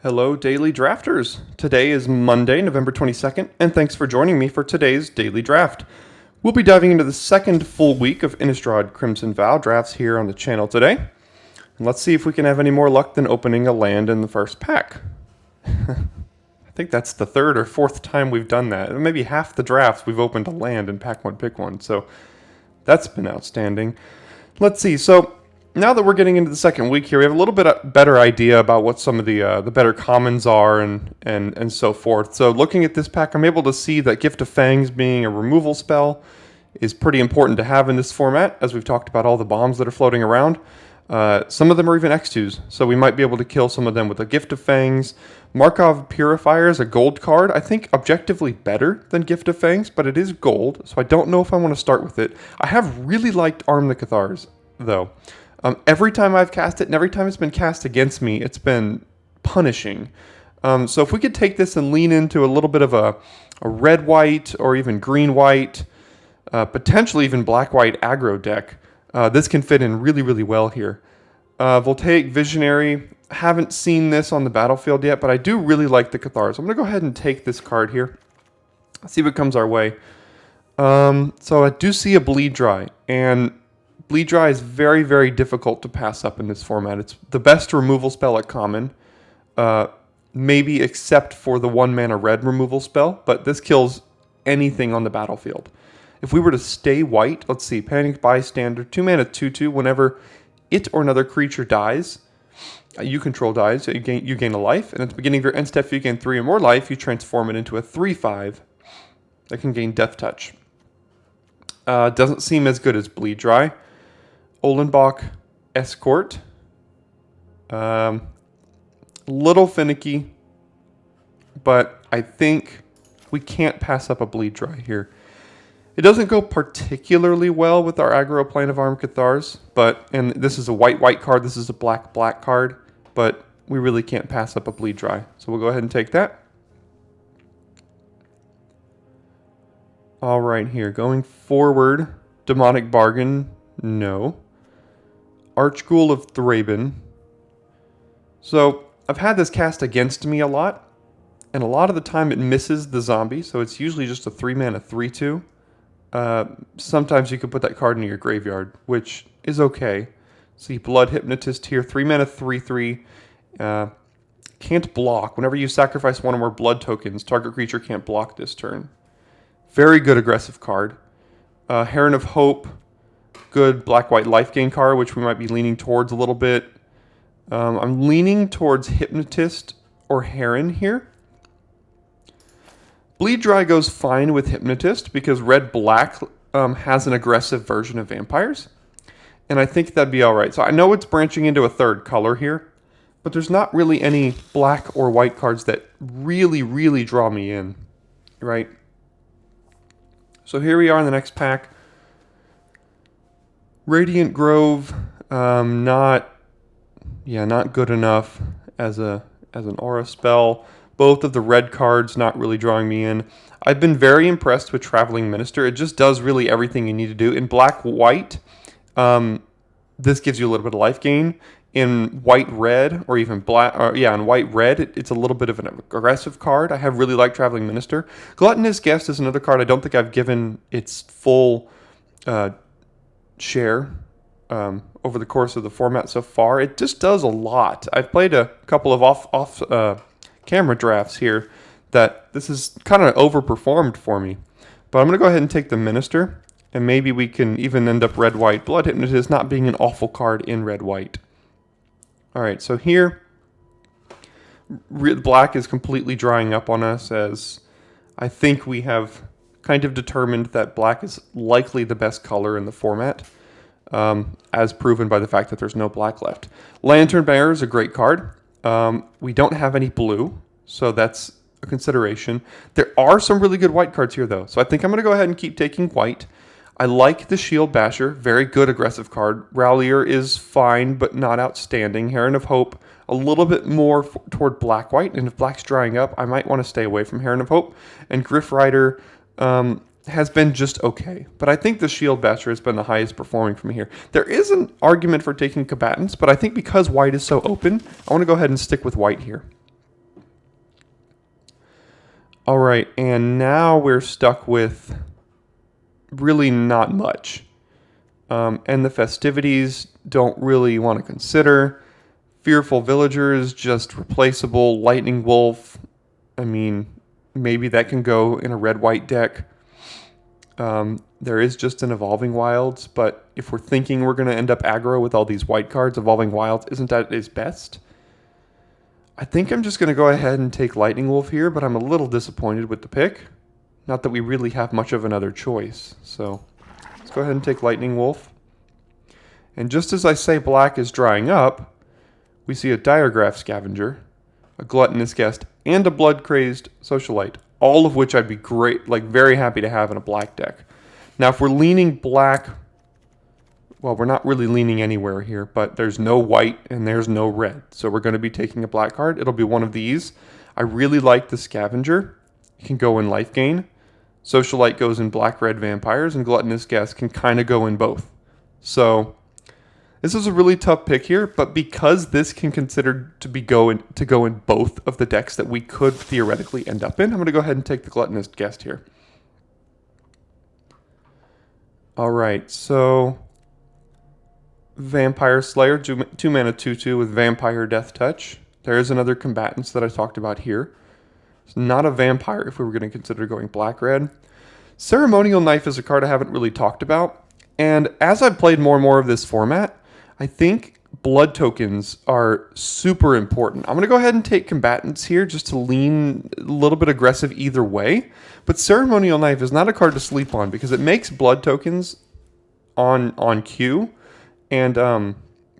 Hello, Daily Drafters. Today is Monday, November 22nd, and thanks for joining me for today's Daily Draft. We'll be diving into the second full week of Innistrad Crimson Vow drafts here on the channel today. And let's see if we can have any more luck than opening a land in the first pack. I think that's the third or fourth time we've done that. Maybe half the drafts we've opened a land in pack one, pick one, so that's been outstanding. Let's see, so now that we're getting into the second week here, we have a little bit better idea about what some of the better commons are and so forth. So looking at this pack, I'm able to see that Gift of Fangs being a removal spell is pretty important to have in this format, as we've talked about all the bombs that are floating around. Some of them are even X2s, so we might be able to kill some of them with a Gift of Fangs. Markov Purifier is a gold card. I think objectively better than Gift of Fangs, but it is gold, so I don't know if I want to start with it. I have really liked Arm the Cathars, though. Every time I've cast it, and every time it's been cast against me, it's been punishing. So if we could take this and lean into a little bit of a red-white or even green-white, potentially even black-white aggro deck, this can fit in really, really well here. Voltaic Visionary, haven't seen this on the battlefield yet, but I do really like the Cathars. I'm going to go ahead and take this card here. See what comes our way. So I do see a Bleed Dry, and Bleed Dry is very, very difficult to pass up in this format. It's the best removal spell at common, maybe except for the 1-mana red removal spell, but this kills anything on the battlefield. If we were to stay white, let's see, Panic Bystander, 2-mana 2/2, whenever it or another creature dies, you control dies, so you gain a life, and at the beginning of your end step, if you gain 3 or more life, you transform it into a 3/5 that can gain Death Touch. Doesn't seem as good as Bleed Dry. Olenbach Escort. Little finicky, but I think we can't pass up a Bleed Dry here. It doesn't go particularly well with our aggro Plane of Armed Cathars, and this is a white card, this is a black card, but we really can't pass up a Bleed Dry. So we'll go ahead and take that. All right, here, going forward, Demonic Bargain, no. Archghoul of Thraben. So I've had this cast against me a lot, and a lot of the time it misses the zombie, so it's usually just a 3-mana 3/2. Sometimes you can put that card into your graveyard, which is okay. See, Blood Hypnotist here, 3-mana 3/3. Can't block. Whenever you sacrifice one or more blood tokens, target creature can't block this turn. Very good aggressive card. Heron of Hope, good black-white life gain card, which we might be leaning towards a little bit. I'm leaning towards Hypnotist or Heron here. Bleed Dry goes fine with Hypnotist because red-black has an aggressive version of vampires, and I think that'd be all right. So I know it's branching into a third color here, but there's not really any black or white cards that really, really draw me in, right? So here we are in the next pack. Radiant Grove, not good enough as an aura spell. Both of the red cards not really drawing me in. I've been very impressed with Traveling Minister. It just does really everything you need to do. In black-white, this gives you a little bit of life gain. In white-red, or even in white-red, it's a little bit of an aggressive card. I have really liked Traveling Minister. Gluttonous Guest is another card I don't think I've given its full share over the course of the format so far. It just does a lot. I've played a couple of off camera drafts here that this is kind of overperformed for me. But I'm going to go ahead and take the Minister, and maybe we can even end up red-white. Blood Hypnotist not being an awful card in red-white. All right, so here, black is completely drying up on us, as I think we have kind of determined that black is likely the best color in the format, as proven by the fact that there's no black left. Lantern Bearer is a great card. We don't have any blue, so that's a consideration. There are some really good white cards here, though, so I think I'm going to go ahead and keep taking white. I like the Shield Basher, very good aggressive card. Rallier is fine, but not outstanding. Heron of Hope, a little bit more toward black-white, and if black's drying up, I might want to stay away from Heron of Hope. And Griff Rider has been just okay, but I think the Shield Basher has been the highest performing from here. There is an argument for taking Combatants, but I think because white is so open, I want to go ahead and stick with white here. All right, and now we're stuck with really not much. And the festivities don't really want to consider. Fearful Villagers, just replaceable. Lightning Wolf, I mean, maybe that can go in a red-white deck. There is just an Evolving Wilds, but if we're thinking we're going to end up aggro with all these white cards, Evolving Wilds isn't that its best? I think I'm just going to go ahead and take Lightning Wolf here, but I'm a little disappointed with the pick. Not that we really have much of another choice, so let's go ahead and take Lightning Wolf. And just as I say black is drying up, we see a Diregraph Scavenger, a Gluttonous Guest, and a Blood-Crazed Socialite, all of which I'd be very happy to have in a black deck. Now, if we're leaning black, well, we're not really leaning anywhere here, but there's no white and there's no red, so we're going to be taking a black card. It'll be one of these. I really like the Scavenger. It can go in life gain. Socialite goes in black-red vampires, and Gluttonous Guest can kind of go in both. So this is a really tough pick here, but because this can consider to go in both of the decks that we could theoretically end up in, I'm going to go ahead and take the Gluttonous Guest here. All right, so Vampire Slayer, 2 mana 2/2 with Vampire Death Touch. There is another Combatants that I talked about here. It's not a vampire if we were going to consider going black-red. Ceremonial Knife is a card I haven't really talked about, and as I've played more and more of this format, I think blood tokens are super important. I'm going to go ahead and take Combatants here just to lean a little bit aggressive either way. But Ceremonial Knife is not a card to sleep on because it makes blood tokens on cue. And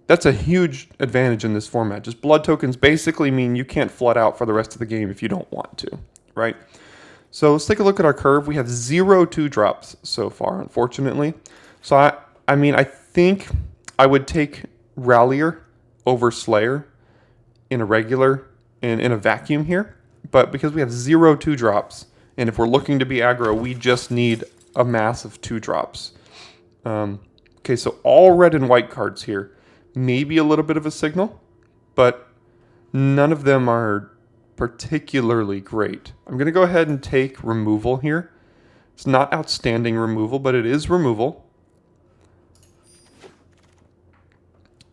that's a huge advantage in this format. Just blood tokens basically mean you can't flood out for the rest of the game if you don't want to, right? So let's take a look at our curve. We have 0 2-drops so far, unfortunately. So I think I would take Rallier over Slayer in a regular, in a vacuum here. But because we have 0 2-drops, and if we're looking to be aggro, we just need a mass of 2-drops. Okay, so all red and white cards here. Maybe a little bit of a signal, but none of them are particularly great. I'm going to go ahead and take removal here. It's not outstanding removal, but it is removal.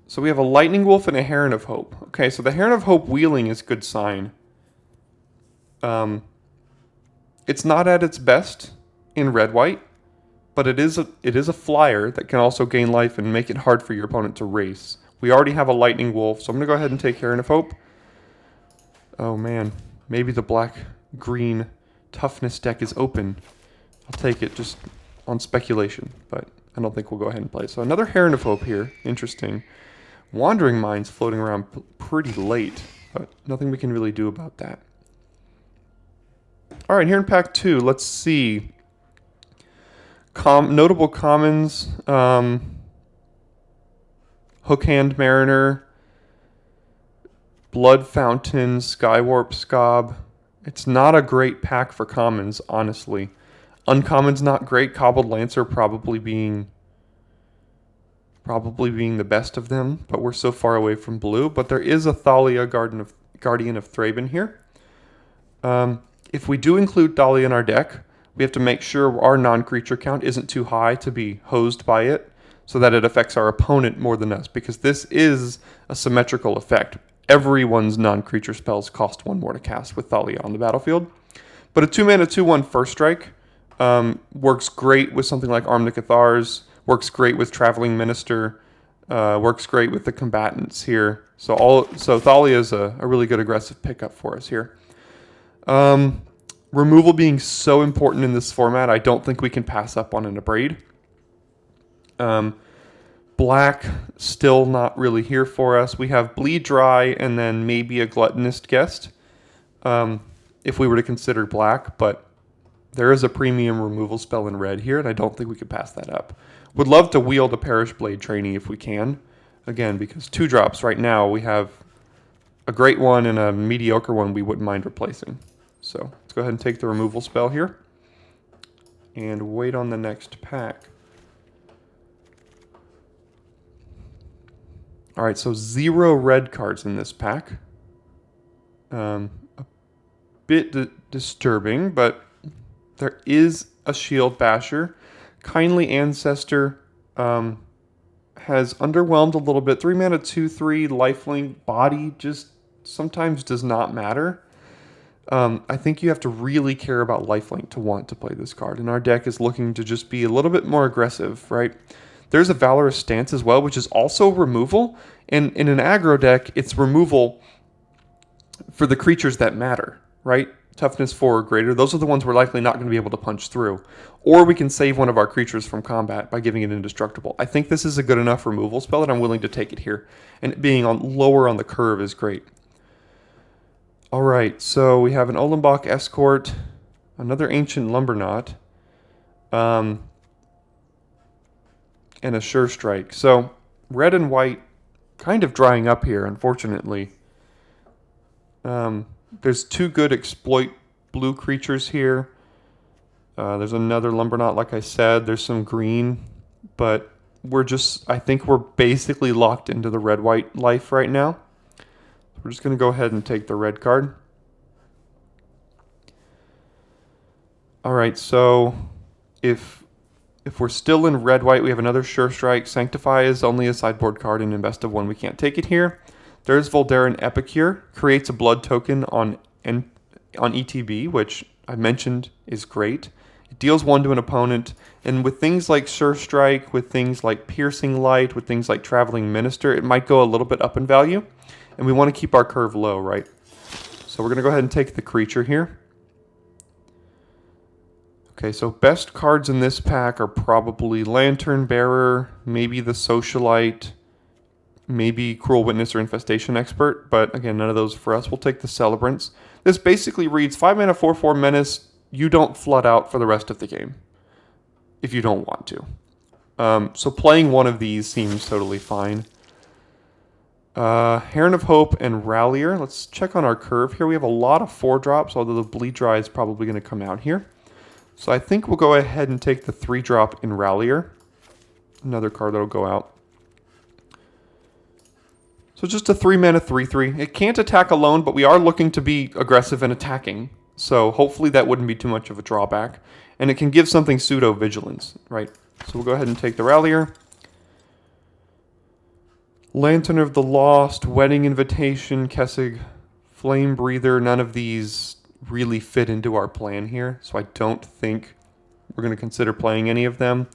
So we have a Lightning Wolf and a Heron of Hope. Okay, so the Heron of Hope wheeling is a good sign. It's not at its best in red-white, but it is a flyer that can also gain life and make it hard for your opponent to race. We already have a Lightning Wolf, so I'm going to go ahead and take Heron of Hope. Oh man, maybe the black-green toughness deck is open. I'll take it just on speculation, but I don't think we'll go ahead and play. So another Heron of Hope here, interesting. Wandering Mind's floating around pretty late, but nothing we can really do about that. All right, here in pack 2, let's see. Notable commons, Hookhand Mariner, Blood Fountain, Skywarp Scob. It's not a great pack for commons, honestly. Uncommon's not great. Cobbled Lancer probably being the best of them, but we're so far away from blue. But there is a Thalia, Guardian of Thraben here. If we do include Thalia in our deck, we have to make sure our non-creature count isn't too high to be hosed by it, so that it affects our opponent more than us, because this is a symmetrical effect. Everyone's non-creature spells cost 1 more to cast with Thalia on the battlefield. But a 2 mana 2/1 First Strike works great with something like Arm the Cathars, works great with Traveling Minister, works great with the Combatants here. So Thalia is a really good aggressive pickup for us here. Removal being so important in this format, I don't think we can pass up on an Abrade. Black, still not really here for us. We have Bleed Dry and then maybe a Gluttonous Guest if we were to consider black, but there is a premium removal spell in red here, and I don't think we could pass that up. Would love to wield a Perish Blade Trainee if we can. Again, because 2-drops right now, we have a great one and a mediocre one we wouldn't mind replacing. So let's go ahead and take the removal spell here and wait on the next pack. All right, so 0 red cards in this pack. A bit disturbing, but there is a Shield Basher. Kindly Ancestor has underwhelmed a little bit. 3 mana, 2/3, lifelink, body just sometimes does not matter. I think you have to really care about lifelink to want to play this card. And our deck is looking to just be a little bit more aggressive, right? There's a Valorous Stance as well, which is also removal. And in an aggro deck, it's removal for the creatures that matter, right? Toughness 4 or greater. Those are the ones we're likely not going to be able to punch through. Or we can save one of our creatures from combat by giving it indestructible. I think this is a good enough removal spell that I'm willing to take it here. And it being lower on the curve is great. All right, so we have an Olembach Escort, another Ancient Lumberknot, and a Sure Strike. So red and white kind of drying up here, unfortunately. There's 2 good exploit blue creatures here. There's another Lumberknot, like I said. There's some green, but I think we're basically locked into the red-white life right now. We're just going to go ahead and take the red card. All right, so if we're still in red-white, we have another Sure Strike. Sanctify is only a sideboard card, and in best of 1, we can't take it here. There's Voldaren Epicure, creates a blood token on ETB, which I mentioned is great. It deals 1 to an opponent, and with things like Sure Strike, with things like Piercing Light, with things like Traveling Minister, it might go a little bit up in value. And we want to keep our curve low, right? So we're going to go ahead and take the creature here. Okay, so best cards in this pack are probably Lantern Bearer, maybe the Socialite, maybe Cruel Witness or Infestation Expert. But again, none of those for us. We'll take the Celebrants. This basically reads 5 mana, 4/4 Menace. You don't flood out for the rest of the game if you don't want to. So playing one of these seems totally fine. Heron of Hope and Rallier. Let's check on our curve here. We have a lot of 4-drops, although the Bleed Dry is probably going to come out here. So I think we'll go ahead and take the 3-drop in Rallier. Another card that'll go out. So just a 3 mana 3/3. It can't attack alone, but we are looking to be aggressive and attacking. So hopefully that wouldn't be too much of a drawback. And it can give something pseudo-vigilance, right? So we'll go ahead and take the Rallier. Lantern of the Lost, Wedding Invitation, Kessig, Flame Breather. None of these really fit into our plan here, so I don't think we're going to consider playing any of them.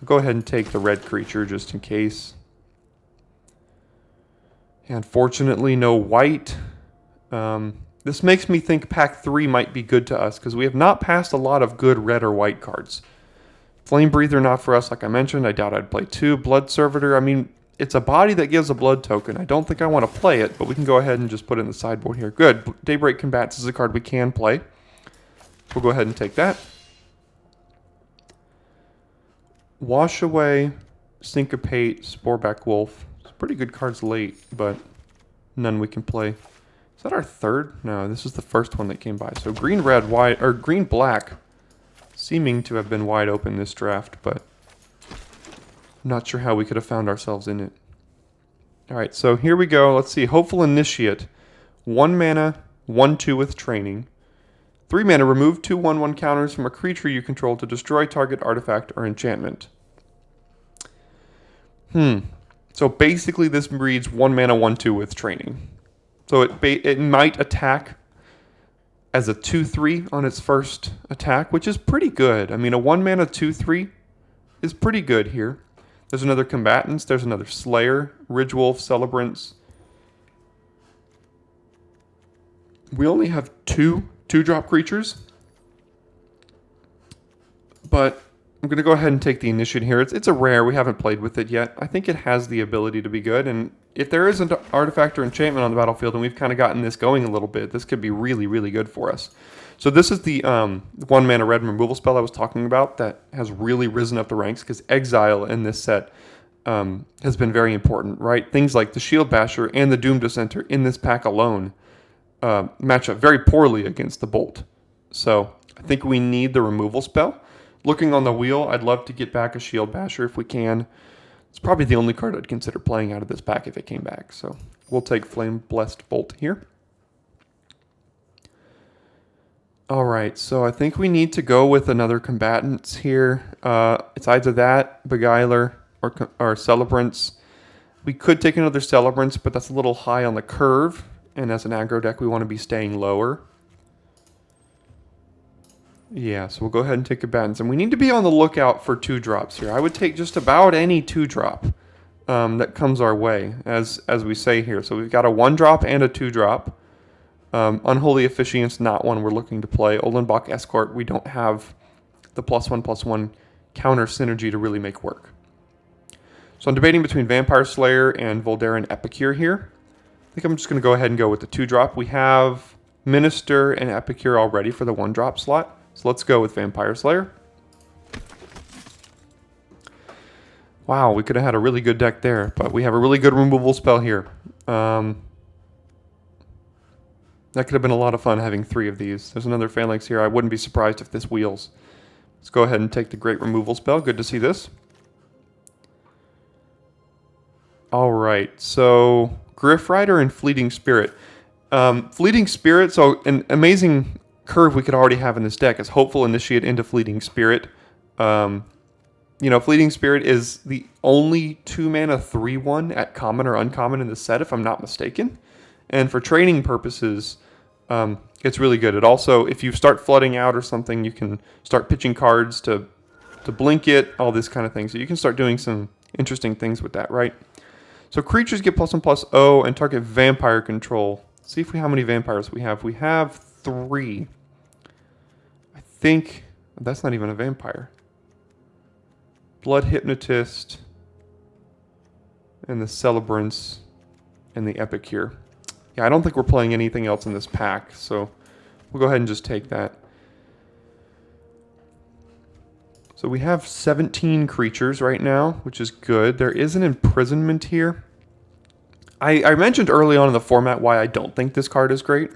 I'll go ahead and take the red creature just in case. And fortunately, no white. This makes me think pack 3 might be good to us because we have not passed a lot of good red or white cards. Flame Breather, not for us, like I mentioned. I doubt I'd play 2. Blood Servitor, I mean, it's a body that gives a blood token. I don't think I want to play it, but we can go ahead and just put it in the sideboard here. Good. Daybreak Combats is a card we can play. We'll go ahead and take that. Wash Away, Syncopate, Sporeback Wolf. It's pretty good cards late, but none we can play. Is that our third? No, this is the first one that came by. So green, red, white, or green, black, seeming to have been wide open this draft, but I'm not sure how we could have found ourselves in it. All right, so here we go. Let's see. Hopeful Initiate. 1 mana, 1/2 with Training. 3 mana, remove 2 1/1 counters from a creature you control to destroy target artifact or enchantment. So basically this reads 1 mana, 1/2 with Training. So it might attack as a 2/3 on its first attack, which is pretty good. I mean, a 1 mana 2/3 is pretty good here. There's another Combatants. There's another Slayer, Ridgewolf, Celebrants. We only have 2-drop creatures. But I'm going to go ahead and take the Initiate here. It's a rare. We haven't played with it yet. I think it has the ability to be good. And if there is an artifact or enchantment on the battlefield and we've kind of gotten this going a little bit, this could be really, really good for us. So this is the 1 mana red removal spell I was talking about that has really risen up the ranks because Exile in this set has been very important, right? Things like the Shield Basher and the Doom Dissenter in this pack alone match up very poorly against the Bolt. So I think we need the removal spell. Looking on the wheel, I'd love to get back a Shield Basher if we can. It's probably the only card I'd consider playing out of this pack if it came back. So we'll take Flame Blessed Bolt here. All right, so I think we need to go with another combatants here. It's either that, Beguiler, or Celebrants. We could take another Celebrants, but that's a little high on the curve. And as an aggro deck, we want to be staying lower. Yeah, so we'll go ahead and take combatants. And we need to be on the lookout for 2-drops here. I would take just about any 2-drop that comes our way, as we say here. So we've got a 1-drop and a 2-drop. Unholy Officiant's not one we're looking to play. Olenbach Escort, we don't have the +1/+1 counter synergy to really make work. So I'm debating between Vampire Slayer and Voldaren Epicure here. I think I'm just going to go ahead and go with the 2-drop. We have Minister and Epicure already for the 1-drop slot. So let's go with Vampire Slayer. Wow, we could have had a really good deck there, but we have a really good removal spell here. That could have been a lot of fun having 3 of these. There's another Phalanx here. I wouldn't be surprised if this wheels. Let's go ahead and take the Great Removal spell. Good to see this. All right, so Griff Rider and Fleeting Spirit. Fleeting Spirit, so an amazing curve we could already have in this deck is Hopeful Initiate into Fleeting Spirit. You know, Fleeting Spirit is the only 2-mana 3/1 at common or uncommon in the set, if I'm not mistaken. And for training purposes, it's really good. It also, if you start flooding out or something, you can start pitching cards to blink it, all this kind of thing. So you can start doing some interesting things with that, right? So creatures get +1/+0 and target vampire control. Let's see how many vampires we have. We have 3. I think that's not even a vampire. Blood Hypnotist and the Celebrants and the Epicure. Yeah, I don't think we're playing anything else in this pack, so we'll go ahead and just take that. So we have 17 creatures right now, which is good. There is an Imprisonment here. I mentioned early on in the format why I don't think this card is great.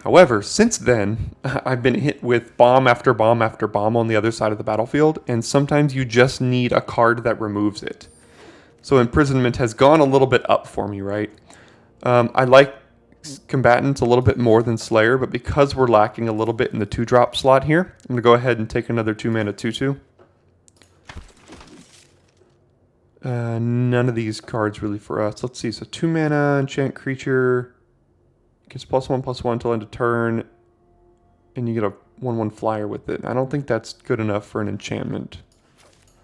However, since then, I've been hit with bomb after bomb after bomb on the other side of the battlefield, and sometimes you just need a card that removes it. So Imprisonment has gone a little bit up for me, right? I like Combatants a little bit more than Slayer, but because we're lacking a little bit in the 2-drop slot here, I'm going to go ahead and take another 2-mana 2/2. None of these cards really for us. Let's see. So 2-mana enchant creature gets +1/+1 until end of turn, and you get a 1/1 flyer with it. I don't think that's good enough for an enchantment.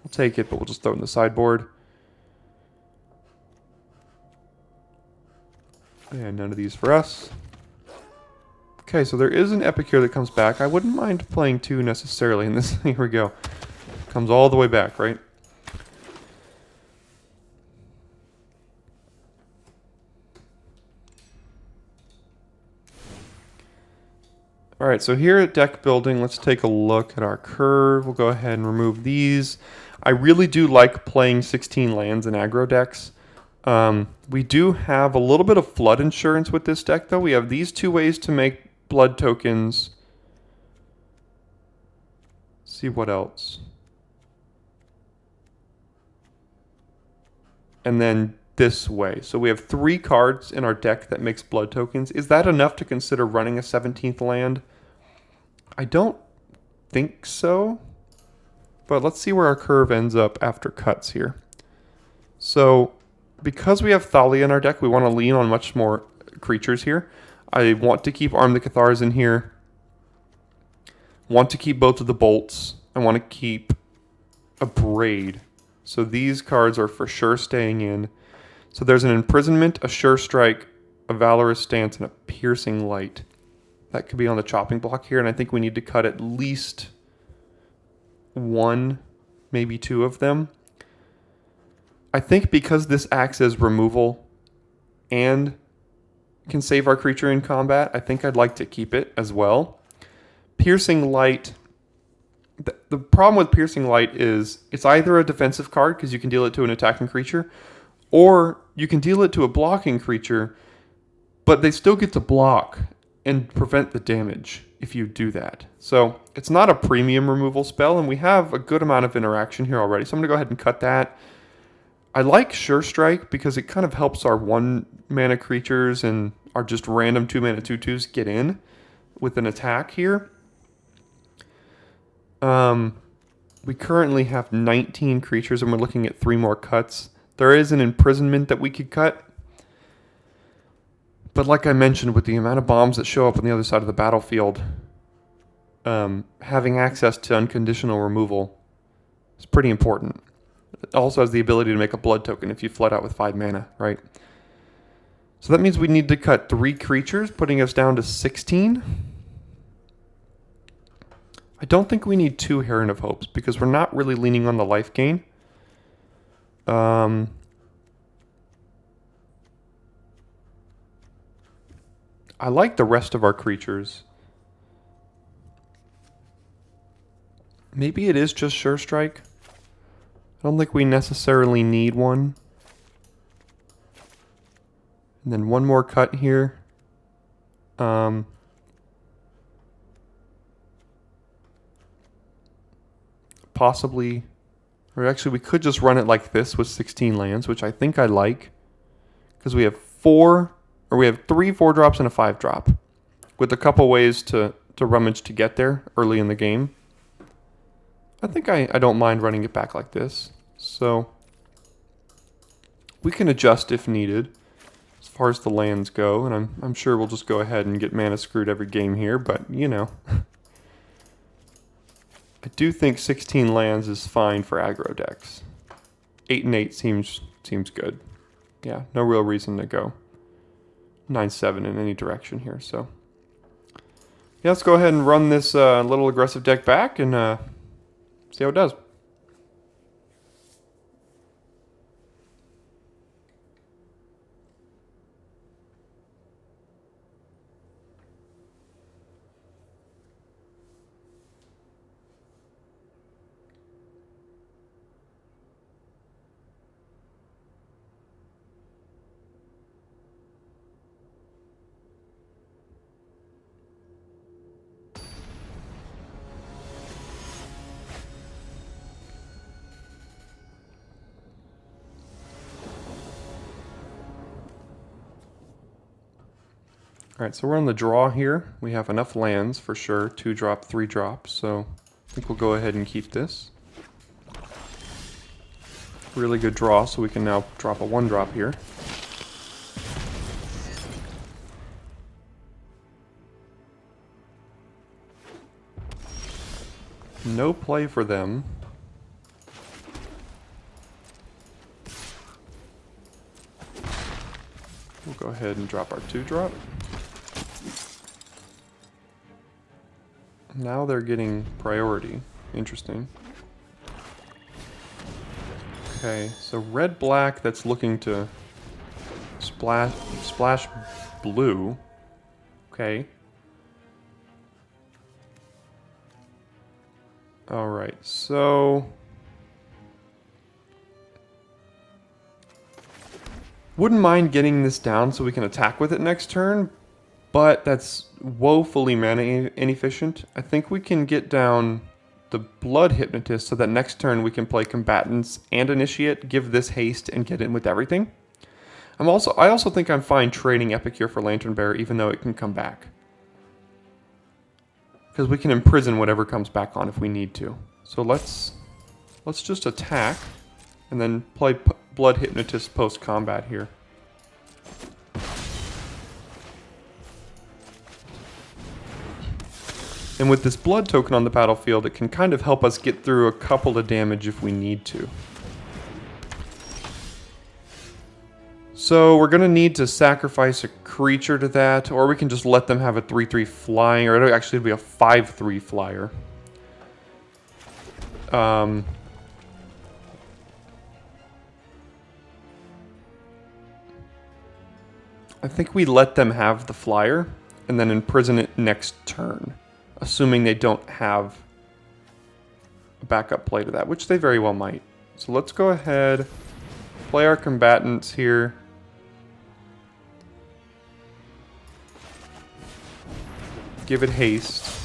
We'll take it, but we'll just throw it in the sideboard. And none of these for us. Okay, so there is an Epicure that comes back. I wouldn't mind playing 2 necessarily in this. Here we go. Comes all the way back, right? All right, so here at deck building, let's take a look at our curve. We'll go ahead and remove these. I really do like playing 16 lands in aggro decks. We do have a little bit of flood insurance with this deck, though. We have these 2 ways to make blood tokens. Let's see what else. And then this way. So we have 3 cards in our deck that makes blood tokens. Is that enough to consider running a 17th land? I don't think so. But let's see where our curve ends up after cuts here. So because we have Thalia in our deck, we want to lean on much more creatures here. I want to keep Arm the Cathars in here. Want to keep both of the Bolts. I want to keep a Braid. So these cards are for sure staying in. So there's an Imprisonment, a Sure Strike, a Valorous Stance, and a Piercing Light. That could be on the chopping block here, and I think we need to cut at least 1, maybe 2 of them. I think because this acts as removal and can save our creature in combat, I think I'd like to keep it as well. Piercing Light. The problem with Piercing Light is it's either a defensive card because you can deal it to an attacking creature, or you can deal it to a blocking creature, but they still get to block and prevent the damage if you do that. So it's not a premium removal spell, and we have a good amount of interaction here already. So I'm going to go ahead and cut that. I like Sure Strike because it kind of helps our 1-mana creatures and our just random 2-mana 2/2s get in. with an attack here. We currently have 19 creatures and we're looking at 3 more cuts. There is an imprisonment that we could cut. But like I mentioned, with the amount of bombs that show up on the other side of the battlefield, having access to unconditional removal is pretty important. It also has the ability to make a blood token if you flood out with 5 mana, right? So that means we need to cut 3 creatures, putting us down to 16. I don't think we need 2 Heron of Hopes because we're not really leaning on the life gain. I like the rest of our creatures. Maybe it is just Sure Strike. I don't think we necessarily need one. And then one more cut here. Possibly, or actually we could just run it like this with 16 lands, which I think I like. Because we have 3 4-drops and a 5-drop. With a couple ways to rummage to get there early in the game. I think I don't mind running it back like this. So we can adjust if needed as far as the lands go, and I'm sure we'll just go ahead and get mana screwed every game here, but you know. I do think 16 lands is fine for aggro decks. 8 and 8 seems good. Yeah, no real reason to go 9-7 in any direction here, so yeah, let's go ahead and run this little aggressive deck back and see how it does. Alright, so we're on the draw here. We have enough lands for sure. 2-drop, 3-drop, so I think we'll go ahead and keep this. Really good draw, so we can now drop a 1-drop here. No play for them. We'll go ahead and drop our 2-drop. Now they're getting priority. Interesting. Okay, so red-black that's looking to splash blue. Okay. Alright, so wouldn't mind getting this down so we can attack with it next turn, but that's woefully mana inefficient. I think we can get down the Blood Hypnotist so that next turn we can play Combatants and Initiate, give this haste, and get in with everything. I also think I'm fine trading Epicure for Lantern Bearer, even though it can come back. Because we can imprison whatever comes back on if we need to. So let's just attack, and then play Blood Hypnotist post-combat here. And with this blood token on the battlefield, it can kind of help us get through a couple of damage if we need to. So we're going to need to sacrifice a creature to that, or we can just let them have a 3/3 flying, or it'll actually be a 5/3 flyer. I think we let them have the flyer, and then imprison it next turn. Assuming they don't have a backup play to that, which they very well might. So let's go ahead, play our combatants here. Give it haste.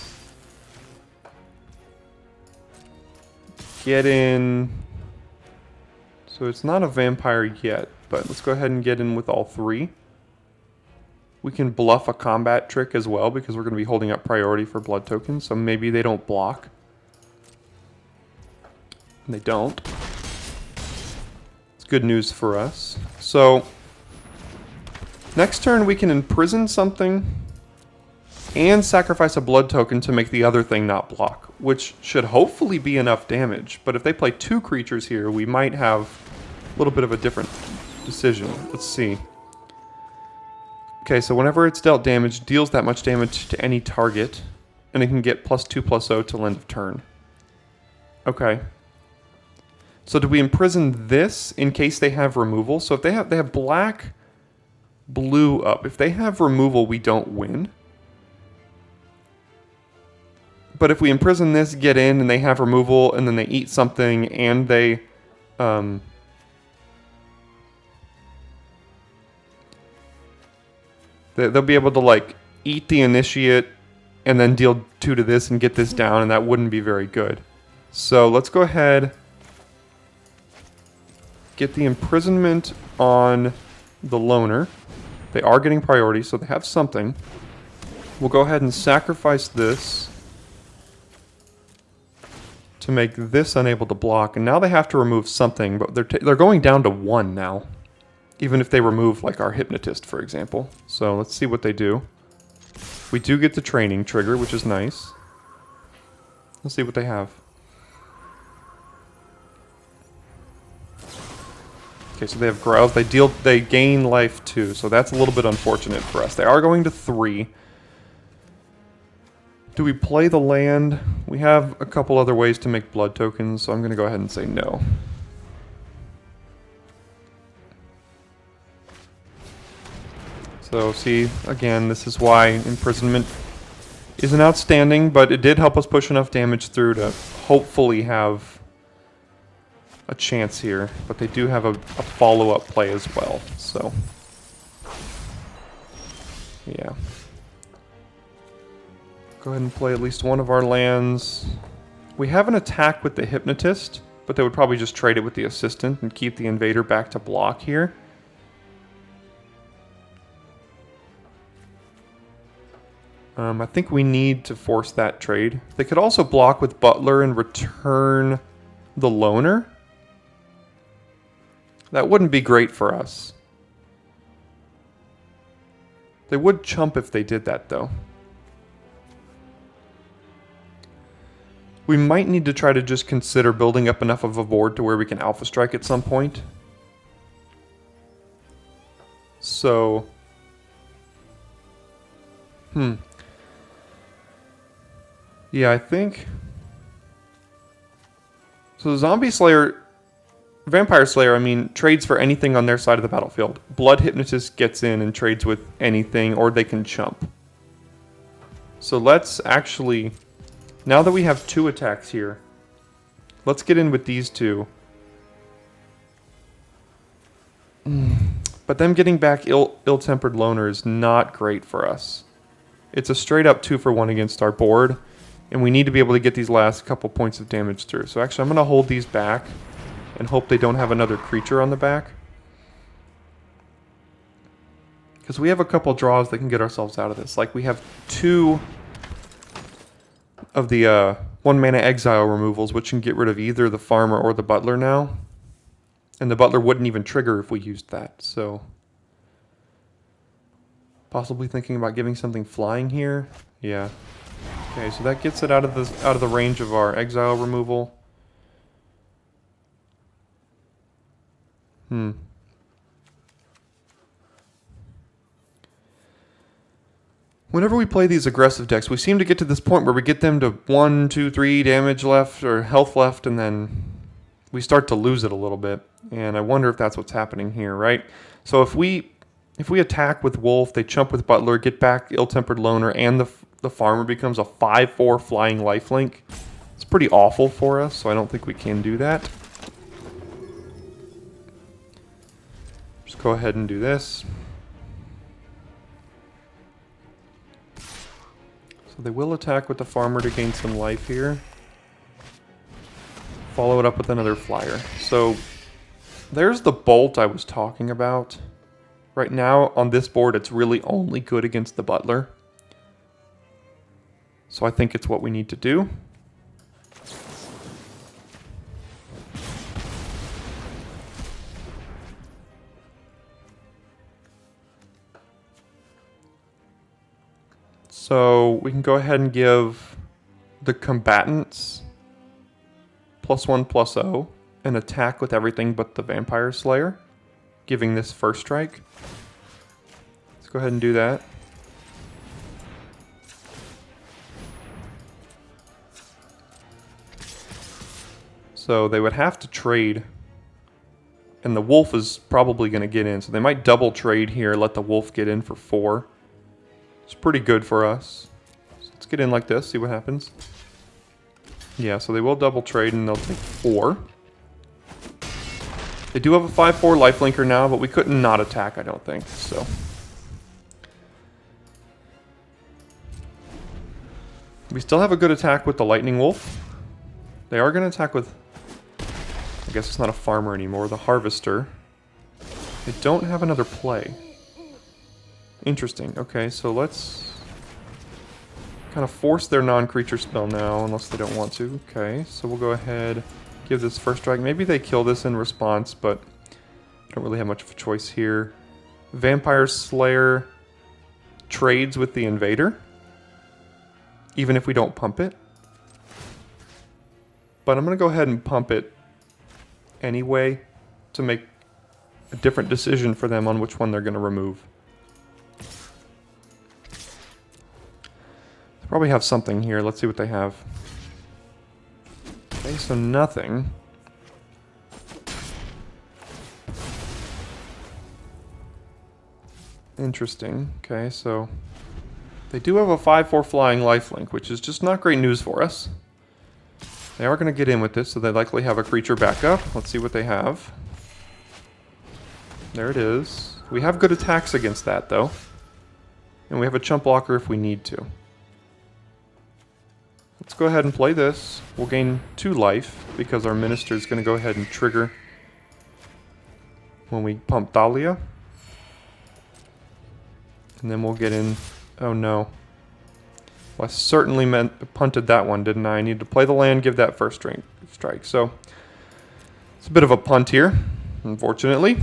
Get in. So it's not a vampire yet, but let's go ahead and get in with all 3. We can bluff a combat trick as well because we're going to be holding up priority for blood tokens. So maybe they don't block. And they don't. It's good news for us. So next turn we can imprison something and sacrifice a blood token to make the other thing not block, which should hopefully be enough damage. But if they play 2 creatures here, we might have a little bit of a different decision. Let's see. Okay, so whenever it's dealt damage, deals that much damage to any target, and it can get +2/+0 till end of turn. Okay. So do we imprison this in case they have removal? So if they have black, blue up. If they have removal, we don't win. But if we imprison this, get in, and they have removal, and then they eat something, and they they'll be able to like eat the initiate and then deal 2 to this and get this down, and that wouldn't be very good. So let's go ahead, get the imprisonment on the loner. They are getting priority, so they have something. We'll go ahead and sacrifice this to make this unable to block, and now they have to remove something, but they're going down to 1 now, even if they remove like our hypnotist, for example. So let's see what they do. We do get the training trigger, which is nice. Let's see what they have. Okay, so they have growls. They gain life too, so that's a little bit unfortunate for us. They are going to 3. Do we play the land? We have a couple other ways to make blood tokens, so I'm going to go ahead and say no. So see, again, this is why imprisonment isn't outstanding, but it did help us push enough damage through to hopefully have a chance here. But they do have a follow-up play as well, so yeah. Go ahead and play at least one of our lands. We have an attack with the Hypnotist, but they would probably just trade it with the Assistant and keep the Invader back to block here. I think we need to force that trade. They could also block with Butler and return the Loner. That wouldn't be great for us. They would chump if they did that, though. We might need to try to just consider building up enough of a board to where we can Alpha Strike at some point. So... yeah, I think... so the Zombie Slayer... Vampire Slayer, I mean, trades for anything on their side of the battlefield. Blood Hypnotist gets in and trades with anything, or they can chump. So let's actually... now that we have 2 attacks here, let's get in with these 2. But them getting back Ill-Tempered Loner is not great for us. It's a straight up 2-for-1 against our board, and we need to be able to get these last couple points of damage through. So actually I'm going to hold these back and hope they don't have another creature on the back. Because we have a couple draws that can get ourselves out of this. Like we have 2... of the 1-mana exile removals, which can get rid of either the farmer or the butler now. And the butler wouldn't even trigger if we used that, so... possibly thinking about giving something flying here. Yeah. Okay, so that gets it out of the range of our exile removal. Whenever we play these aggressive decks, we seem to get to this point where we get them to 1, 2, 3 damage left, or health left, and then we start to lose it a little bit. And I wonder if that's what's happening here, right? So if we attack with Wolf, they chump with Butler, get back Ill-Tempered Loner, and the farmer becomes a 5/4 flying lifelink. It's pretty awful for us, so I don't think we can do that. Just go ahead and do this. So they will attack with the farmer to gain some life here. Follow it up with another flyer. So there's the bolt I was talking about. Right now, on this board, it's really only good against the Butler. So I think it's what we need to do. So we can go ahead and give the combatants +1/+0 and attack with everything but the Vampire Slayer, giving this first strike. Let's go ahead and do that. So they would have to trade, and the wolf is probably going to get in, so they might double trade here, let the wolf get in for 4. It's pretty good for us. So let's get in like this, see what happens. Yeah, so they will double trade and they'll take 4. They do have a 5/4 lifelinker now, but we couldn't not attack, I don't think, so. We still have a good attack with the Lightning Wolf. They are going to attack with, I guess it's not a farmer anymore, the Harvester. They don't have another play. Interesting. Okay, so let's kind of force their non-creature spell now, unless they don't want to. Okay, so we'll go ahead, give this first strike. Maybe they kill this in response, but I don't really have much of a choice here. Vampire Slayer trades with the Invader, even if we don't pump it. But I'm going to go ahead and pump it anyway to make a different decision for them on which one they're going to remove. They probably have something here. Let's see what they have. Okay, so nothing. Interesting. Okay, so they do have a 5/4 flying lifelink, which is just not great news for us. They are going to get in with this, so they likely have a creature backup. Let's see what they have. There it is. We have good attacks against that, though. And we have a chump blocker if we need to. Let's go ahead and play this. We'll gain 2 life, because our Minister is going to go ahead and trigger when we pump Dahlia. And then we'll get in... Oh no. Well, I certainly punted that one, didn't I? I need to play the land, give that first strike. So, it's a bit of a punt here, unfortunately.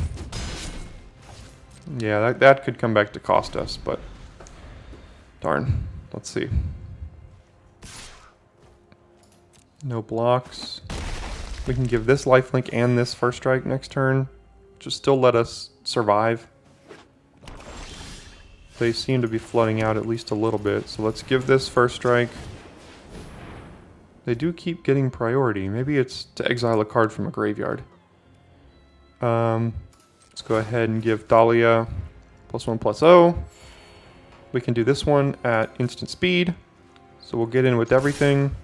Yeah, that could come back to cost us, but... Darn. Let's see. No blocks. We can give this lifelink and this first strike next turn. Just still let us survive. They seem to be flooding out at least a little bit, so let's give this first strike. They do keep getting priority. Maybe it's to exile a card from a graveyard. Let's go ahead and give Dahlia +1/+0. We can do this one at instant speed, so we'll get in with everything.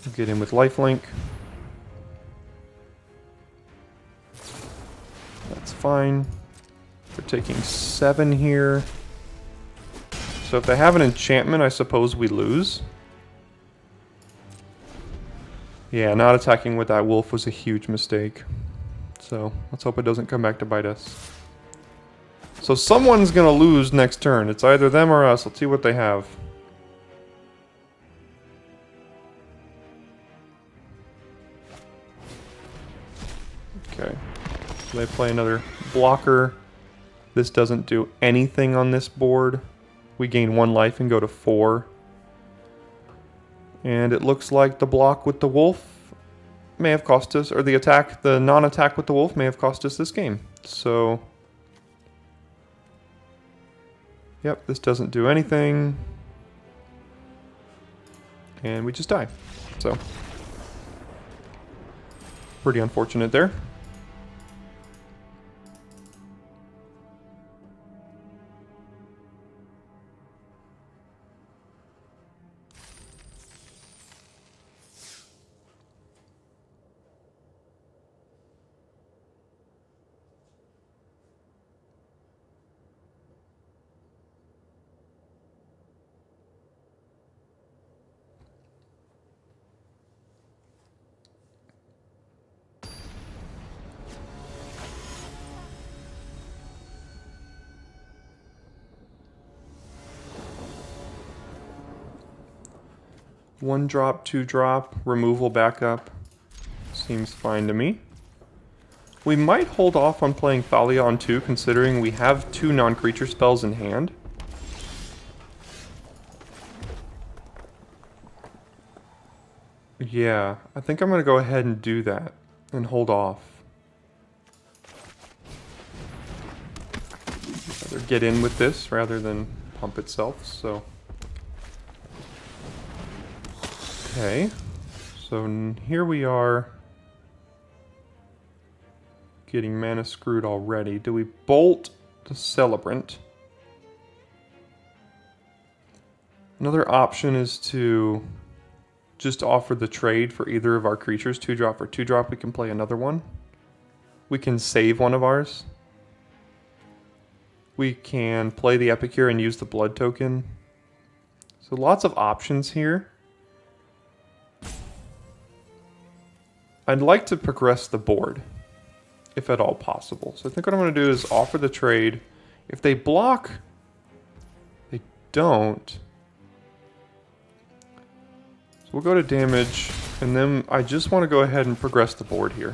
We'll get in with lifelink. That's fine. They're taking 7 here. So if they have an enchantment, I suppose we lose. Yeah, not attacking with that wolf was a huge mistake. So let's hope it doesn't come back to bite us. So someone's going to lose next turn. It's either them or us. Let's see what they have. Okay. So they play another blocker. This doesn't do anything on this board. We gain 1 life and go to 4. And it looks like the block with the wolf may have cost us, or the non-attack with the wolf may have cost us this game. So, yep, this doesn't do anything. And we just die. So, pretty unfortunate there. 1 drop, 2 drop, removal backup. Seems fine to me. We might hold off on playing Thalia on 2, considering we have 2 non-creature spells in hand. Yeah, I think I'm going to go ahead and do that and hold off. Rather get in with this rather than pump itself, so... Okay, so here we are getting mana screwed already. Do we bolt the Celebrant? Another option is to just offer the trade for either of our creatures. 2 drop for 2 drop, we can play another one. We can save one of ours. We can play the Epicure and use the blood token. So lots of options here. I'd like to progress the board, if at all possible. So I think what I'm going to do is offer the trade. If they block, they don't. So we'll go to damage, and then I just want to go ahead and progress the board here.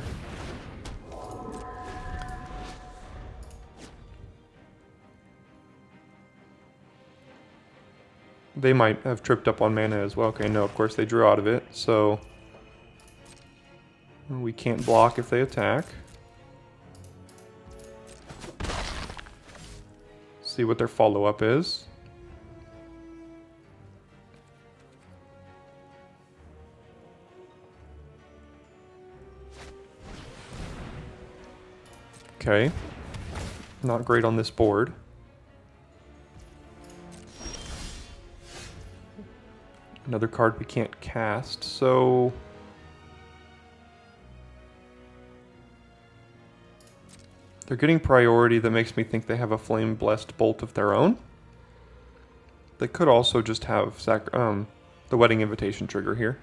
They might have tripped up on mana as well. Okay, no, of course they drew out of it, so we can't block if they attack. See what their follow-up is. Okay. Not great on this board. Another card we can't cast, so... They're getting priority that makes me think they have a Flame-Blessed Bolt of their own. They could also just have the Wedding Invitation trigger here.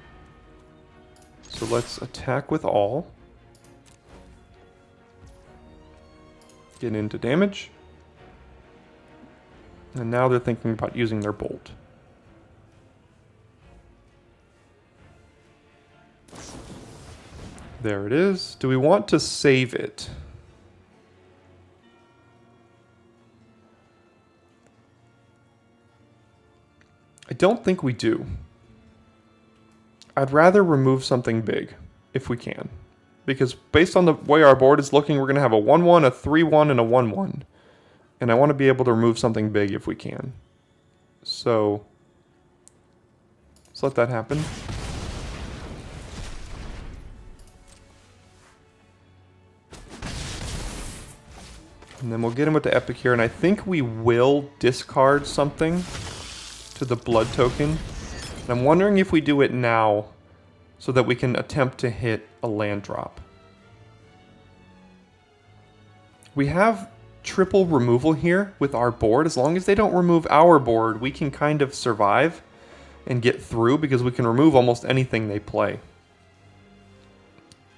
So let's attack with all. Get into damage. And now they're thinking about using their bolt. There it is. Do we want to save it? I don't think we do. I'd rather remove something big, if we can. Because based on the way our board is looking, we're going to have a 1-1, a 3-1, and a 1-1. And I want to be able to remove something big if we can. So, let's let that happen. And then we'll get him with the Epicure, and I think we will discard something to the blood token. And I'm wondering if we do it now so that we can attempt to hit a land drop. We have triple removal here with our board. As long as they don't remove our board, we can kind of survive and get through because we can remove almost anything they play.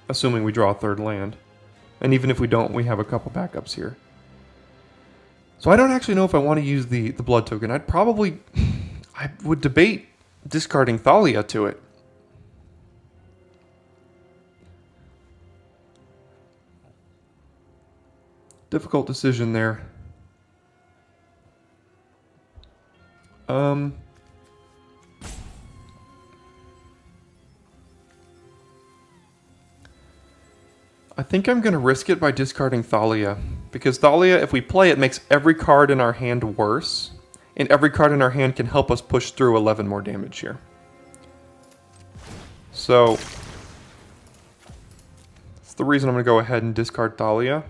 Assuming we draw a third land. And even if we don't, we have a couple backups here. So I don't actually know if I want to use the blood token. I would debate discarding Thalia to it. Difficult decision there. I think I'm going to risk it by discarding Thalia. Because Thalia, if we play it, makes every card in our hand worse. And every card in our hand can help us push through 11 more damage here. So, that's the reason I'm going to go ahead and discard Thalia.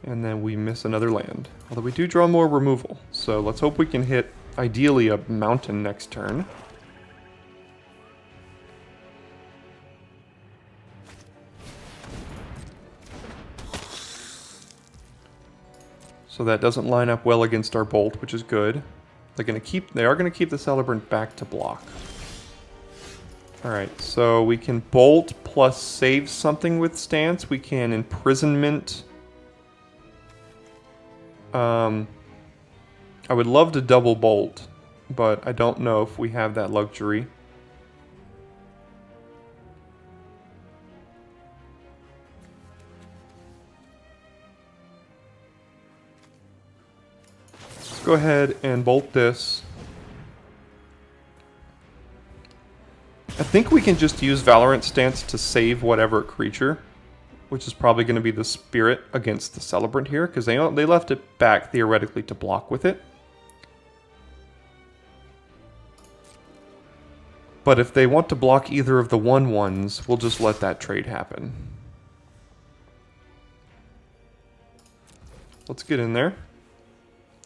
And then we miss another land. Although we do draw more removal. So let's hope we can hit, ideally, a mountain next turn. So that doesn't line up well against our bolt, which is good. They are going to keep the Celebrant back to block. Alright, so we can bolt plus save something with stance. We can imprisonment. I would love to double bolt, but I don't know if we have that luxury. Let's go ahead and bolt this. I think we can just use Valorant Stance to save whatever creature, which is probably going to be the Spirit against the Celebrant here, because they left it back theoretically to block with it. But if they want to block either of the 1/1s, we'll just let that trade happen. Let's get in there.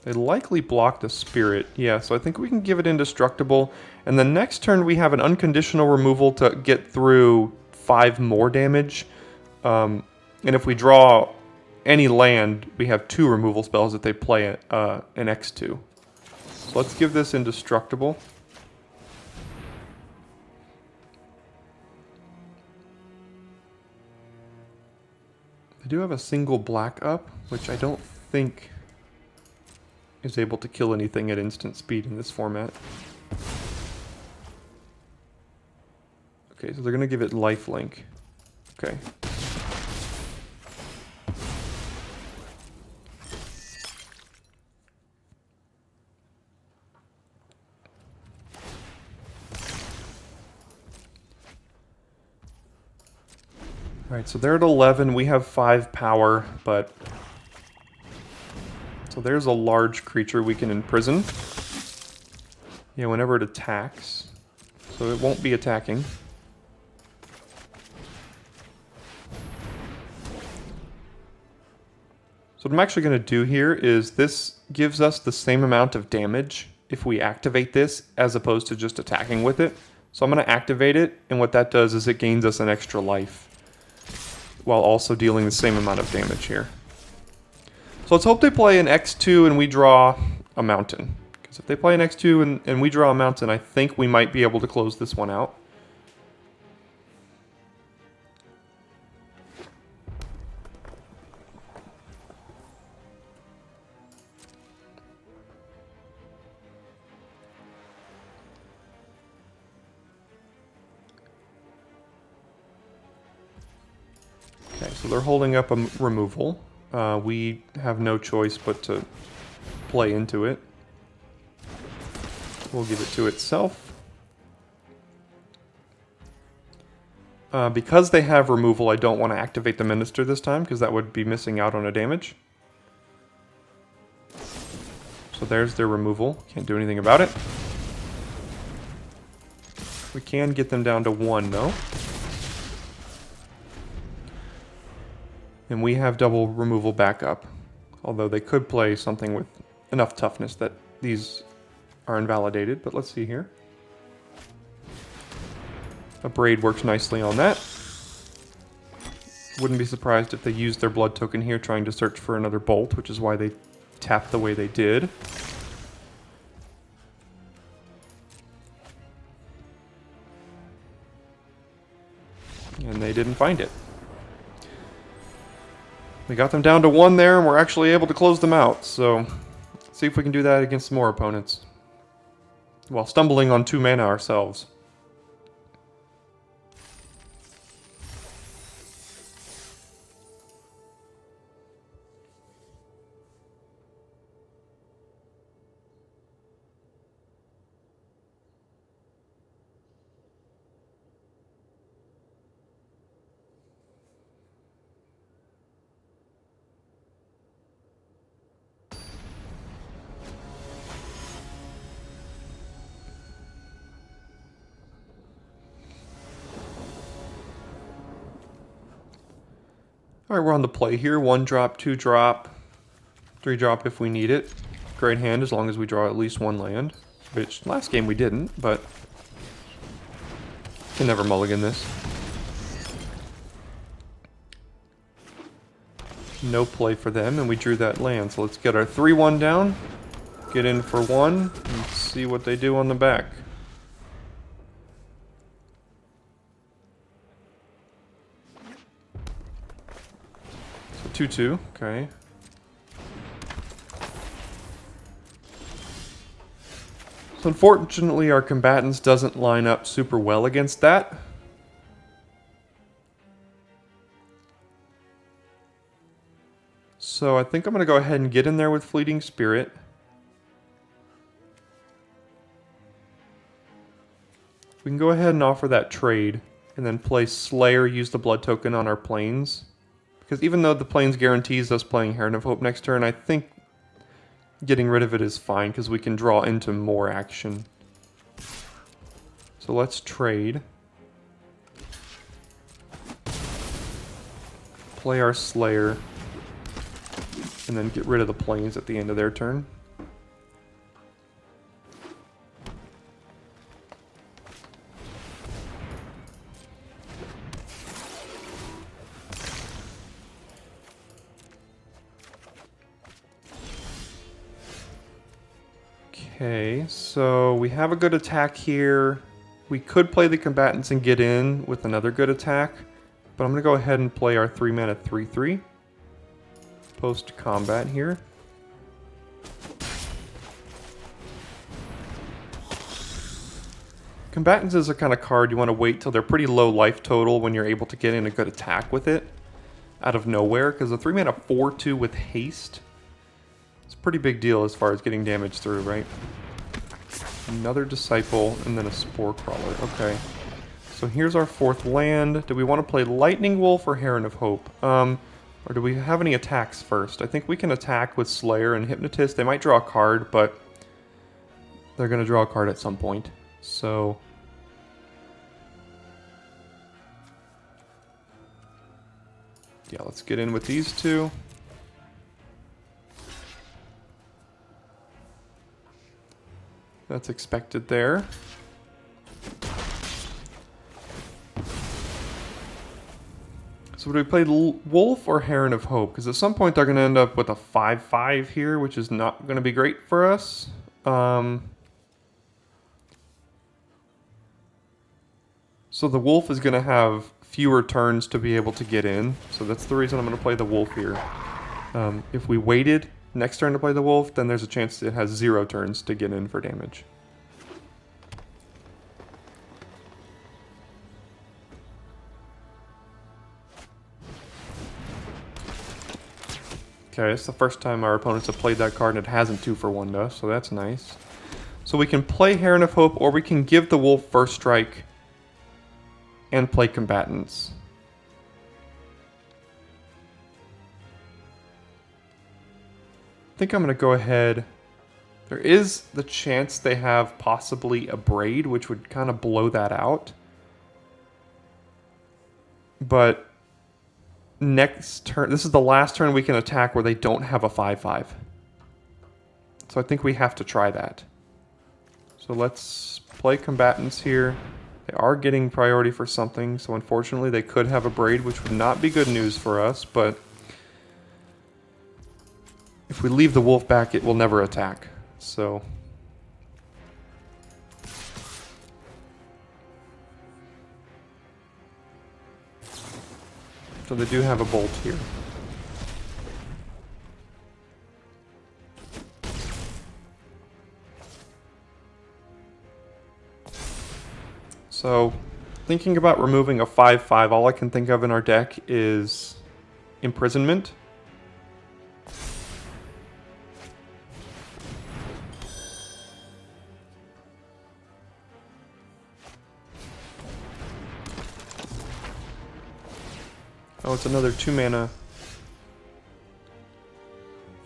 They likely block the Spirit. Yeah, so I think we can give it Indestructible. And the next turn we have an unconditional removal to get through 5 more damage. And if we draw any land, we have 2 removal spells if they play an X2. So let's give this Indestructible. They do have a single black up, which I don't think is able to kill anything at instant speed in this format. Okay, so they're going to give it lifelink. Okay. Alright, so they're at 11. We have 5 power, but... So there's a large creature we can imprison. Yeah, whenever it attacks. So it won't be attacking. So what I'm actually going to do here is this gives us the same amount of damage if we activate this as opposed to just attacking with it. So I'm going to activate it, and what that does is it gains us an extra life while also dealing the same amount of damage here. So let's hope they play an X2 and we draw a mountain. Because if they play an X2 and we draw a mountain, I think we might be able to close this one out. Okay, so they're holding up a removal. We have no choice but to play into it. We'll give it to itself. Because they have removal, I don't want to activate the Minister this time, because that would be missing out on a damage. So there's their removal. Can't do anything about it. We can get them down to 1, though. And we have double removal backup. Although they could play something with enough toughness that these are invalidated. But let's see here. A Braid works nicely on that. Wouldn't be surprised if they used their blood token here trying to search for another bolt, which is why they tapped the way they did. And they didn't find it. We got them down to 1 there, and we're actually able to close them out. So, let's see if we can do that against more opponents. While stumbling on 2 mana ourselves. Alright, we're on the play here. 1 drop, 2 drop, 3 drop if we need it. Great hand as long as we draw at least 1 land. Which, last game we didn't, but... Can never mulligan this. No play for them, and we drew that land. So let's get our 3-1 down. Get in for 1, and see what they do on the back. So 2-2, okay. So Unfortunately, our combatants doesn't line up super well against that. So I think I'm going to go ahead and get in there with Fleeting Spirit. We can go ahead and offer that trade, and then play Slayer, use the blood token on our planes. Because even though the planes guarantees us playing Heron of Hope next turn, I think getting rid of it is fine, because we can draw into more action. So let's trade. Play our Slayer. And then get rid of the planes at the end of their turn. Okay, so we have a good attack here. We could play the combatants and get in with another good attack, but I'm going to go ahead and play our 3-mana 3/3. Post-combat here. Combatants is a kind of card you want to wait till they're pretty low life total when you're able to get in a good attack with it out of nowhere, because a 3-mana 4/2 with haste, it's a pretty big deal as far as getting damage through, right? Another Disciple and then a Spore Crawler. Okay. So here's our 4th land. Do we want to play Lightning Wolf or Heron of Hope? Or do we have any attacks first? I think we can attack with Slayer and Hypnotist. They might draw a card, but they're going to draw a card at some point. So yeah, let's get in with these two. That's expected there. So would we play Wolf or Heron of Hope? Because at some point they're going to end up with a 5/5 here, which is not going to be great for us. So the Wolf is going to have fewer turns to be able to get in. So that's the reason I'm going to play the Wolf here. If we waited next turn to play the Wolf, then there's a chance it has 0 turns to get in for damage. Okay, it's the first time our opponents have played that card and it hasn't 2-for-1'd us, so that's nice. So we can play Heron of Hope, or we can give the Wolf first strike and play combatants. I think I'm going to go ahead. There is the chance they have possibly a Braid, which would kind of blow that out. But next turn, this is the last turn we can attack where they don't have a 5/5. So I think we have to try that. So let's play combatants here. They are getting priority for something, so unfortunately they could have a Braid, which would not be good news for us, but if we leave the Wolf back, it will never attack. So they do have a Bolt here. So, thinking about removing a 5/5, all I can think of in our deck is Imprisonment. Oh, it's another 2-mana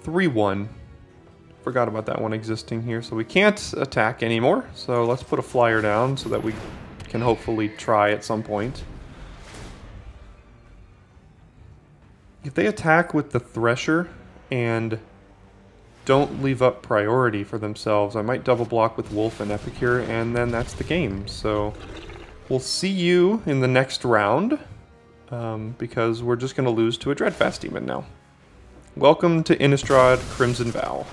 3/1. Forgot about that one existing here. So we can't attack anymore. So let's put a flyer down so that we can hopefully try at some point. If they attack with the Thresher and don't leave up priority for themselves, I might double block with Wolf and Epicure, and then that's the game. So we'll see you in the next round, because we're just going to lose to a Dreadfast Demon now. Welcome to Innistrad Crimson Vow.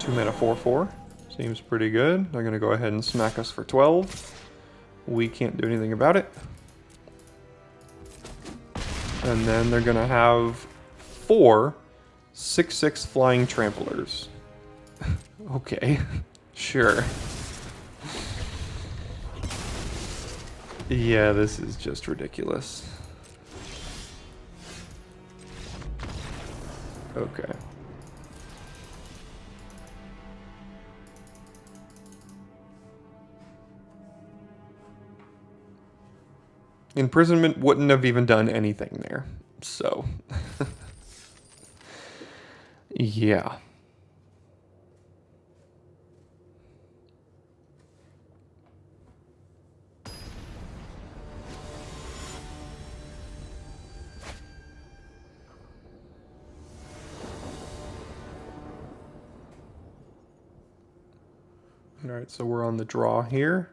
2-mana 4/4. Seems pretty good. They're going to go ahead and smack us for 12. We can't do anything about it. And then they're going to have 4 6/6 flying tramplers. Okay, sure. Yeah, this is just ridiculous. Okay. Imprisonment wouldn't have even done anything there, so. Yeah. Alright, so we're on the draw here.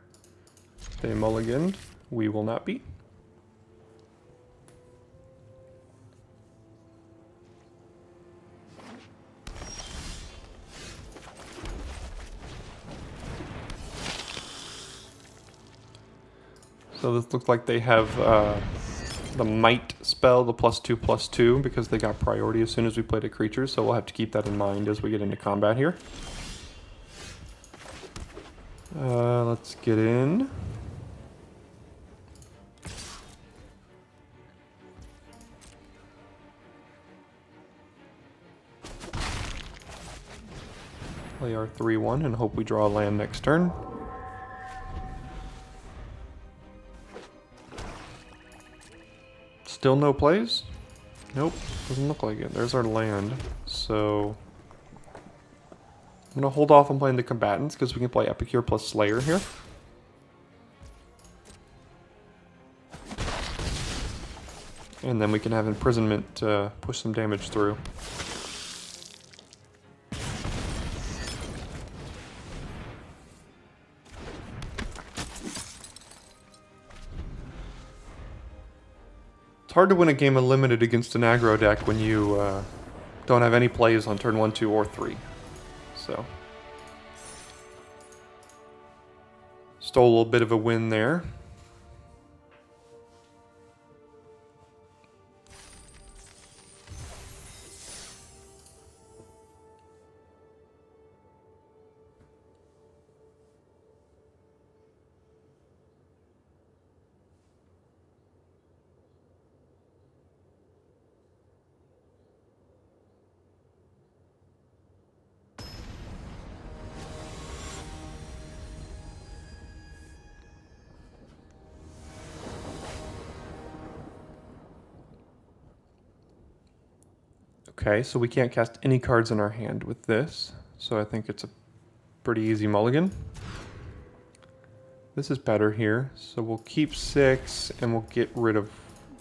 They mulliganed. We will not be. So this looks like they have the Might spell, the +2/+2, because they got priority as soon as we played a creature, so we'll have to keep that in mind as we get into combat here. Let's get in. Play our 3/1 and hope we draw a land next turn. Still no plays? Nope, doesn't look like it. There's our land. So I'm gonna hold off on playing the combatants because we can play Epicure plus Slayer here. And then we can have Imprisonment push some damage through. It's hard to win a game of Limited against an aggro deck when you don't have any plays on turn 1, 2, or 3. So, stole a little bit of a win there. Okay, so we can't cast any cards in our hand with this, so I think it's a pretty easy mulligan. This is better here, so we'll keep 6 and we'll get rid of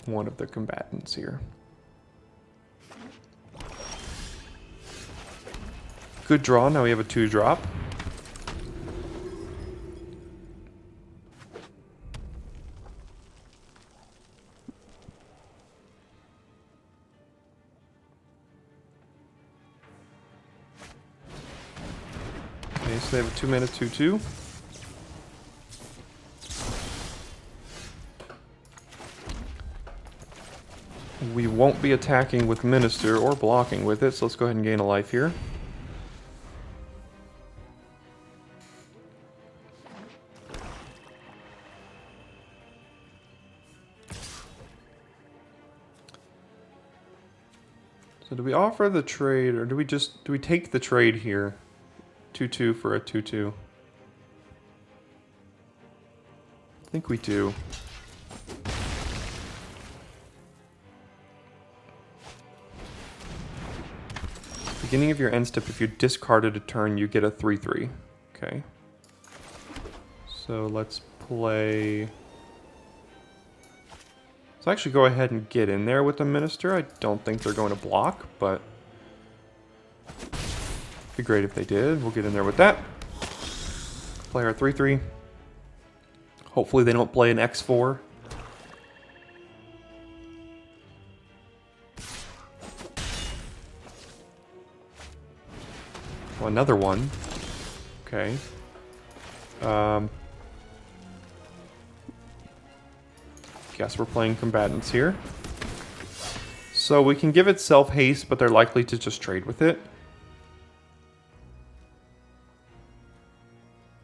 one of the combatants here. Good draw, now we have a 2-drop. Okay, so they have a 2-mana 2/2. We won't be attacking with Minister or blocking with it, so let's go ahead and gain a life here. So do we offer the trade, or do we take the trade here? 2/2 for a 2/2. I think we do. Beginning of your end step, if you discarded a turn, you get a 3/3. Okay. So let's play. Let's actually go ahead and get in there with the Minister. I don't think they're going to block, but it'd be great if they did. We'll get in there with that. Play our 3/3. Hopefully they don't play an X4. So another one. Okay. Guess we're playing combatants here. So we can give itself haste, but they're likely to just trade with it.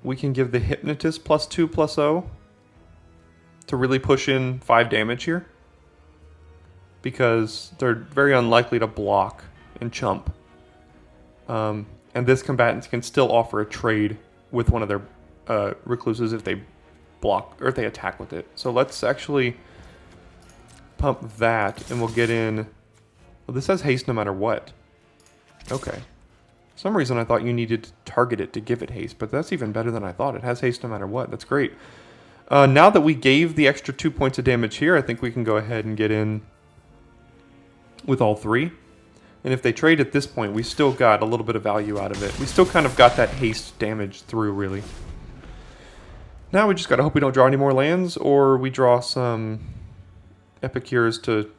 We can give the Hypnotist +2/+0 to really push in 5 damage here, because they're very unlikely to block and chump. And this combatant can still offer a trade with one of their recluses if they block or if they attack with it. So let's actually pump that, and we'll get in. Well, this has haste no matter what. Okay. For some reason I thought you needed to target it to give it haste, but that's even better than I thought. It has haste no matter what. That's great. Now that we gave the extra 2 points of damage here, I think we can go ahead and get in with all 3. And if they trade at this point, we still got a little bit of value out of it. We still kind of got that haste damage through, really. Now we just gotta hope we don't draw any more lands, or we draw some Epicures to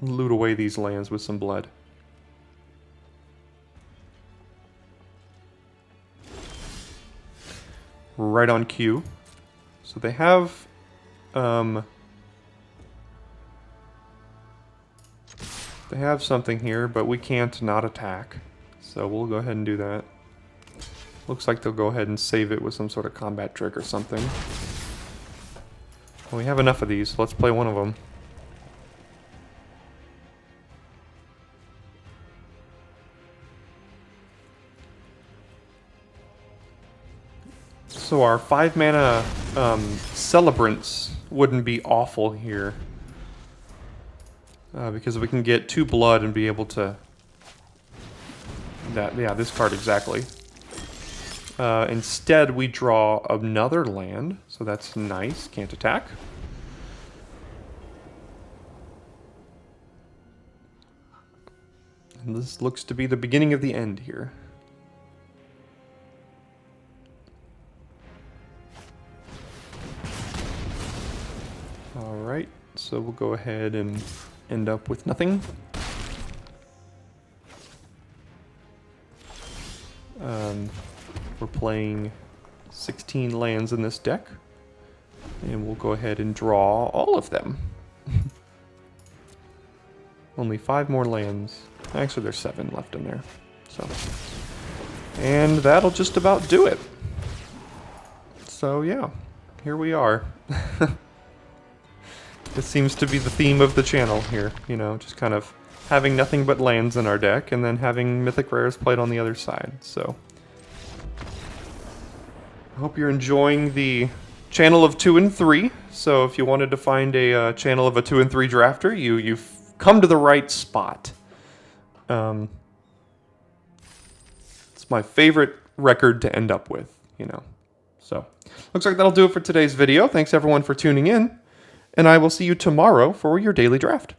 loot away these lands with some blood. Right on cue. So they have something here, but we can't not attack. So we'll go ahead and do that. Looks like they'll go ahead and save it with some sort of combat trick or something. Well, we have enough of these, so let's play one of them. So our 5-mana Celebrants wouldn't be awful here. Because we can get 2 blood and be able to... yeah, this card exactly. Instead, we draw another land, so that's nice. Can't attack. And this looks to be the beginning of the end here. Alright, so we'll go ahead and end up with nothing. We're playing 16 lands in this deck, and we'll go ahead and draw all of them. Only 5 more lands. Actually, there's 7 left in there. So, and that'll just about do it. So yeah, here we are. This seems to be the theme of the channel here, you know, just kind of having nothing but lands in our deck, and then having Mythic Rares played on the other side, so. I hope you're enjoying the channel of 2 and 3, so if you wanted to find a channel of a 2 and 3 drafter, you've come to the right spot. It's my favorite record to end up with, you know. So, looks like that'll do it for today's video. Thanks everyone for tuning in, and I will see you tomorrow for your daily draft.